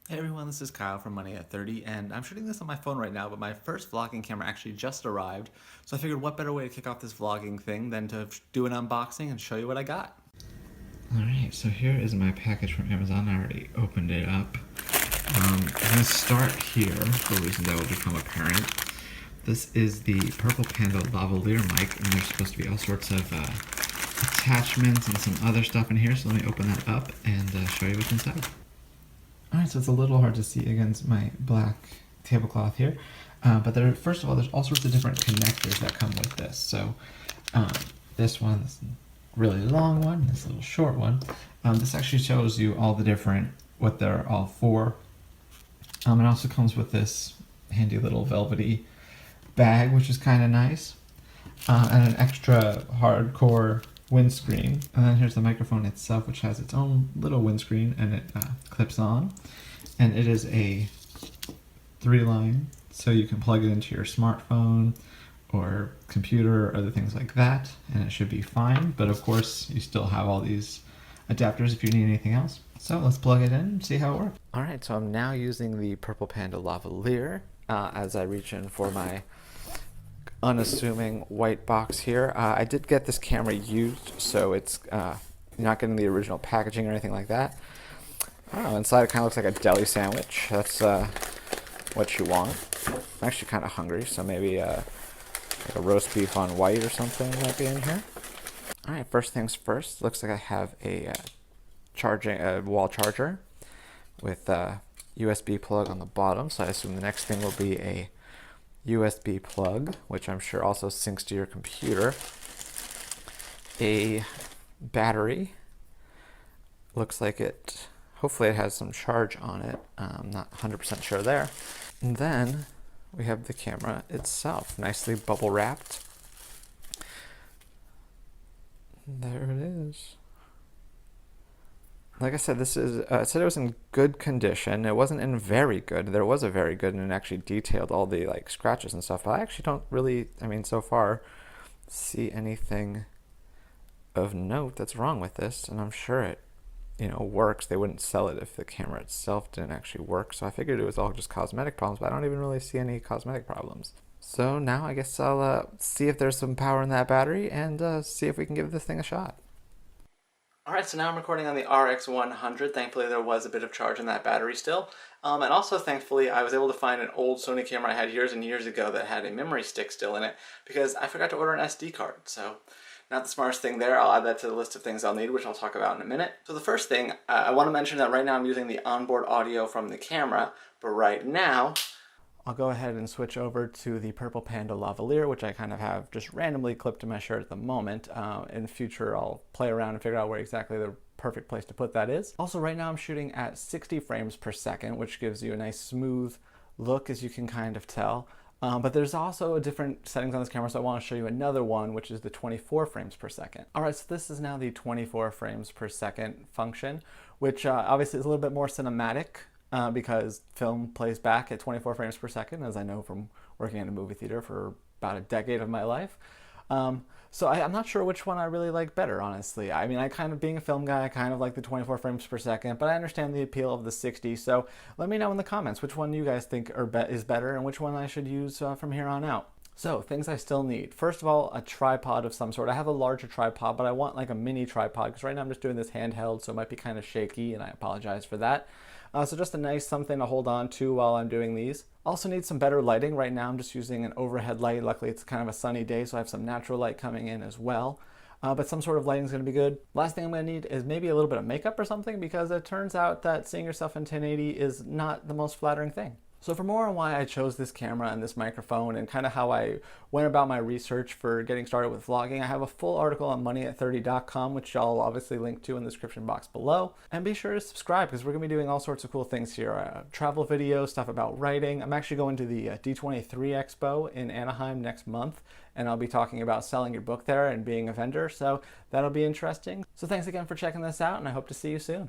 Hey everyone, this is Kyle from Money at 30, and I'm shooting this on my phone right now, but my first vlogging camera actually just arrived, so I figured what better way to kick off this vlogging thing than to do an unboxing and show you what I got. Alright, so here is my package from Amazon. I already opened it up. I'm going to start here for reasons that will become apparent. This is the Purple Panda lavalier mic, and there's supposed to be all sorts of attachments and some other stuff in here, so let me open that up and show you what's inside. Alright, so it's a little hard to see against my black tablecloth here, but first of all, there's all sorts of different connectors that come with this. So this one, this really long one, this little short one, this actually shows you all the different, what they're all for. It also comes with this handy little velvety bag, which is kind of nice, and an extra hardcore windscreen. And then here's the microphone itself, which has its own little windscreen, and it clips on. And it is a 3-line, so you can plug it into your smartphone or computer or other things like that, and it should be fine. But of course, you still have all these adapters if you need anything else. So let's plug it in and see how it works. All right, so I'm now using the Purple Panda lavalier as I reach in for my unassuming white box here. I did get this camera used, so it's not getting the original packaging or anything like that. Oh, inside it kind of looks like a deli sandwich. That's what you want. I'm actually kind of hungry, so maybe like a roast beef on white or something might be in here. All right, first things first. Looks like I have a wall charger with a USB plug on the bottom. So I assume the next thing will be a USB plug, which I'm sure also syncs to your computer. A battery. Looks like it, hopefully it has some charge on it. I'm not 100% sure there. And then we have the camera itself, nicely bubble wrapped. There it is. Like I said, this is, it said it was in good condition. It wasn't in very good. There was a very good, and it actually detailed all the like scratches and stuff. But I actually don't really, so far, see anything of note that's wrong with this. And I'm sure it, works. They wouldn't sell it if the camera itself didn't actually work. So I figured it was all just cosmetic problems, but I don't even really see any cosmetic problems. So now I guess I'll see if there's some power in that battery and see if we can give this thing a shot. Alright, so now I'm recording on the RX-100. Thankfully there was a bit of charge in that battery still. And also thankfully I was able to find an old Sony camera I had years and years ago that had a memory stick still in it because I forgot to order an SD card. So not the smartest thing there. I'll add that to the list of things I'll need, which I'll talk about in a minute. So the first thing, I want to mention that right now I'm using the onboard audio from the camera, but right now I'll go ahead and switch over to the Purple Panda lavalier, which I kind of have just randomly clipped to my shirt at the moment. In the future, I'll play around and figure out where exactly the perfect place to put that is. Also, right now I'm shooting at 60 frames per second, which gives you a nice smooth look, as you can kind of tell. But there's also different settings on this camera, so I want to show you another one, which is the 24 frames per second. All right, so this is now the 24 frames per second function, which obviously is a little bit more cinematic. Because film plays back at 24 frames per second, as I know from working in a movie theater for about a decade of my life. So I'm not sure which one I really like better, honestly. I kind of, being a film guy, I kind of like the 24 frames per second, but I understand the appeal of the 60, so let me know in the comments which one you guys think is better and which one I should use from here on out. So, things I still need. First of all, a tripod of some sort. I have a larger tripod, but I want like a mini tripod, because right now I'm just doing this handheld, so it might be kind of shaky, and I apologize for that. So just a nice something to hold on to while I'm doing these. Also need some better lighting. Right now I'm just using an overhead light. Luckily it's kind of a sunny day, so I have some natural light coming in as well. But some sort of lighting is going to be good. Last thing I'm going to need is maybe a little bit of makeup or something, because it turns out that seeing yourself in 1080 is not the most flattering thing. So for more on why I chose this camera and this microphone and kind of how I went about my research for getting started with vlogging, I have a full article on moneyatt30.com, which I'll obviously link to in the description box below. And be sure to subscribe, because we're going to be doing all sorts of cool things here. Travel videos, stuff about writing. I'm actually going to the D23 Expo in Anaheim next month, and I'll be talking about selling your book there and being a vendor, so that'll be interesting. So thanks again for checking this out, and I hope to see you soon.